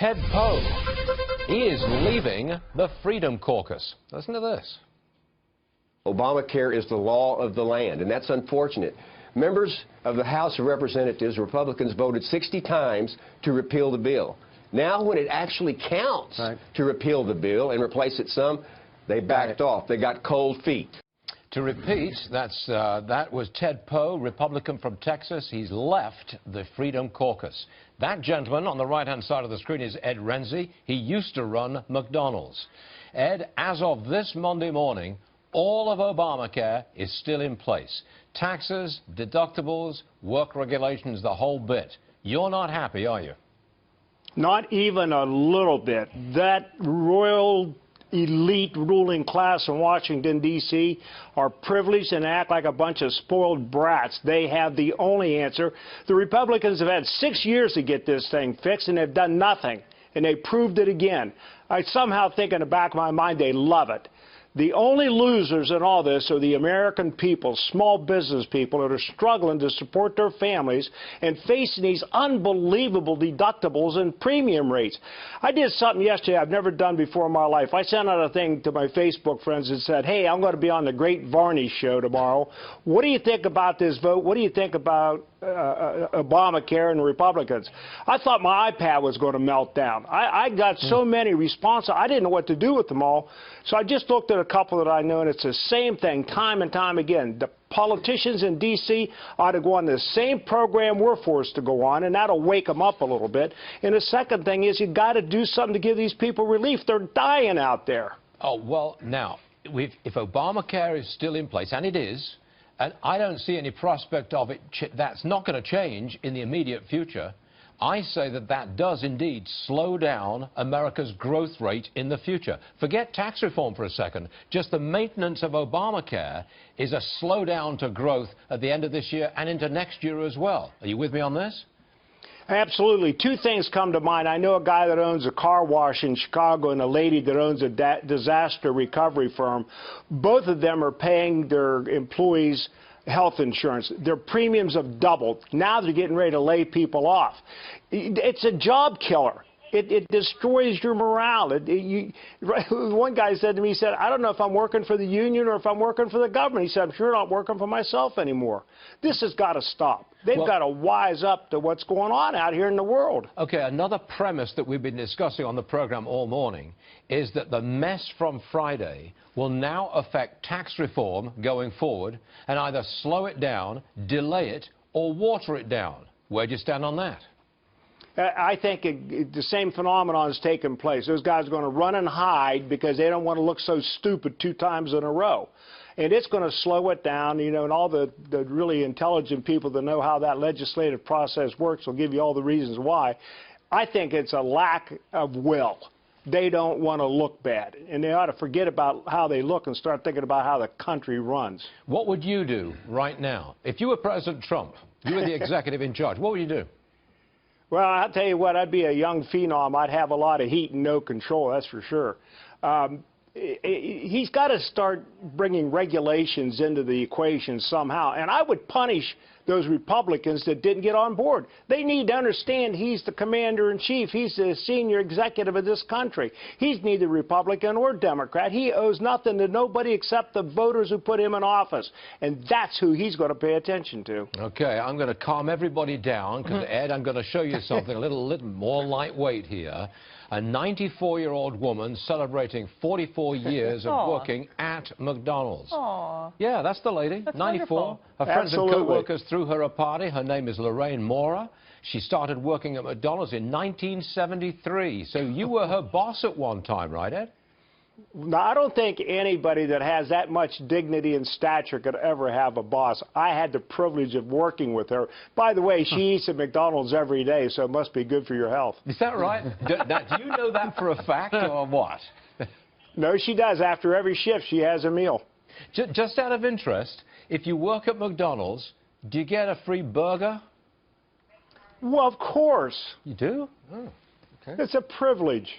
Ted Poe. He is leaving the Freedom Caucus. Listen to this. Obamacare is the law of the land, and that's unfortunate. Members of the House of Representatives, Republicans, voted 60 times to repeal the bill. Now, when it actually counts to repeal the bill and replace it some, they backed off. They got cold feet. To repeat, that was Ted Poe, Republican from Texas. He's left the Freedom Caucus. That gentleman on the right-hand side of the screen is Ed Rensi. He used to run McDonald's. Ed, as of this Monday morning, all of Obamacare is still in place. Taxes, deductibles, work regulations, the whole bit. You're not happy, are you? Not even a little bit. That royal elite ruling class in Washington, D.C. are privileged and act like a bunch of spoiled brats. They have the only answer. The Republicans have had 6 years to get this thing fixed, and they've done nothing. And they proved it again. I somehow think in the back of my mind they love it. The only losers in all this are the American people, small business people that are struggling to support their families and facing these unbelievable deductibles and premium rates. I did something yesterday I've never done before in my life. I sent out a thing to my Facebook friends that said, hey, I'm going to be on the Great Varney show tomorrow. What do you think about this vote? What do you think about Obamacare and the Republicans? I thought my iPad was going to melt down. I got so many responses, I didn't know what to do with them all. So I just looked at a couple that I know, and it's the same thing time and time again. The politicians in D.C. ought to go on the same program we're forced to go on, and that'll wake them up a little bit. And the second thing is you got to do something to give these people relief. They're dying out there. Oh, well, now, if Obamacare is still in place, and it is, and I don't see any prospect of it, that's not going to change in the immediate future, I say that that does indeed slow down America's growth rate in the future. Forget tax reform for a second. Just the maintenance of Obamacare is a slowdown to growth at the end of this year and into next year as well. Are you with me on this? Absolutely. Two things come to mind. I know a guy that owns a car wash in Chicago and a lady that owns a disaster recovery firm. Both of them are paying their employees health insurance. Their premiums have doubled. Now they're getting ready to lay people off. It's a job killer. It destroys your morale. One guy said to me, he said, I don't know if I'm working for the union or if I'm working for the government. He said, I'm sure not working for myself anymore. This has got to stop. They've got to wise up to what's going on out here in the world. Okay, another premise that we've been discussing on the program all morning is that the mess from Friday will now affect tax reform going forward and either slow it down, delay it, or water it down. Where do you stand on that? I think the same phenomenon is taking place. Those guys are going to run and hide because they don't want to look so stupid 2 times in a row. And it's going to slow it down, you know, and all the really intelligent people that know how that legislative process works will give you all the reasons why. I think it's a lack of will. They don't want to look bad, and they ought to forget about how they look and start thinking about how the country runs. What would you do right now? If you were President Trump, you were the executive in charge, what would you do? Well, I'll tell you what, I'd be a young phenom. I'd have a lot of heat and no control, that's for sure. He's got to start bringing regulations into the equation somehow. And I would punish those Republicans that didn't get on board. They need to understand he's the commander-in-chief. He's the senior executive of this country. He's neither Republican or Democrat. He owes nothing to nobody except the voters who put him in office. And that's who he's going to pay attention to. Okay, I'm going to calm everybody down because, Ed, I'm going to show you something a little more lightweight here. A 94-year-old woman celebrating 44 years of working at McDonald's. Aww. Yeah, that's the lady, That's 94. wonderful. Her friends Absolutely. and co-workers threw her a party. Her name is Lorraine Mora. She started working at McDonald's in 1973. So you were her boss at one time, right, Ed? Now, I don't think anybody that has that much dignity and stature could ever have a boss. I had the privilege of working with her. By the way, she eats at McDonald's every day, so it must be good for your health. Is that right? Do you know that for a fact or what? No, she does. After every shift, she has a meal. Just out of interest, if you work at McDonald's, do you get a free burger? Well, of course. You do? Oh, okay. It's a privilege.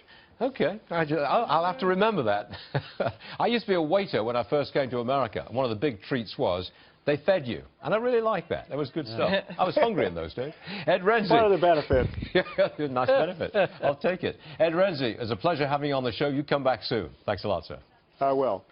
Okay, I'll have to remember that. I used to be a waiter when I first came to America. One of the big treats was They fed you, and I really like that. That was good stuff. I was hungry in those days. Ed Rensi. Part of the benefit. Nice benefit. I'll take it. Ed Rensi, it's a pleasure having you on the show. You come back soon. Thanks a lot, sir. I will.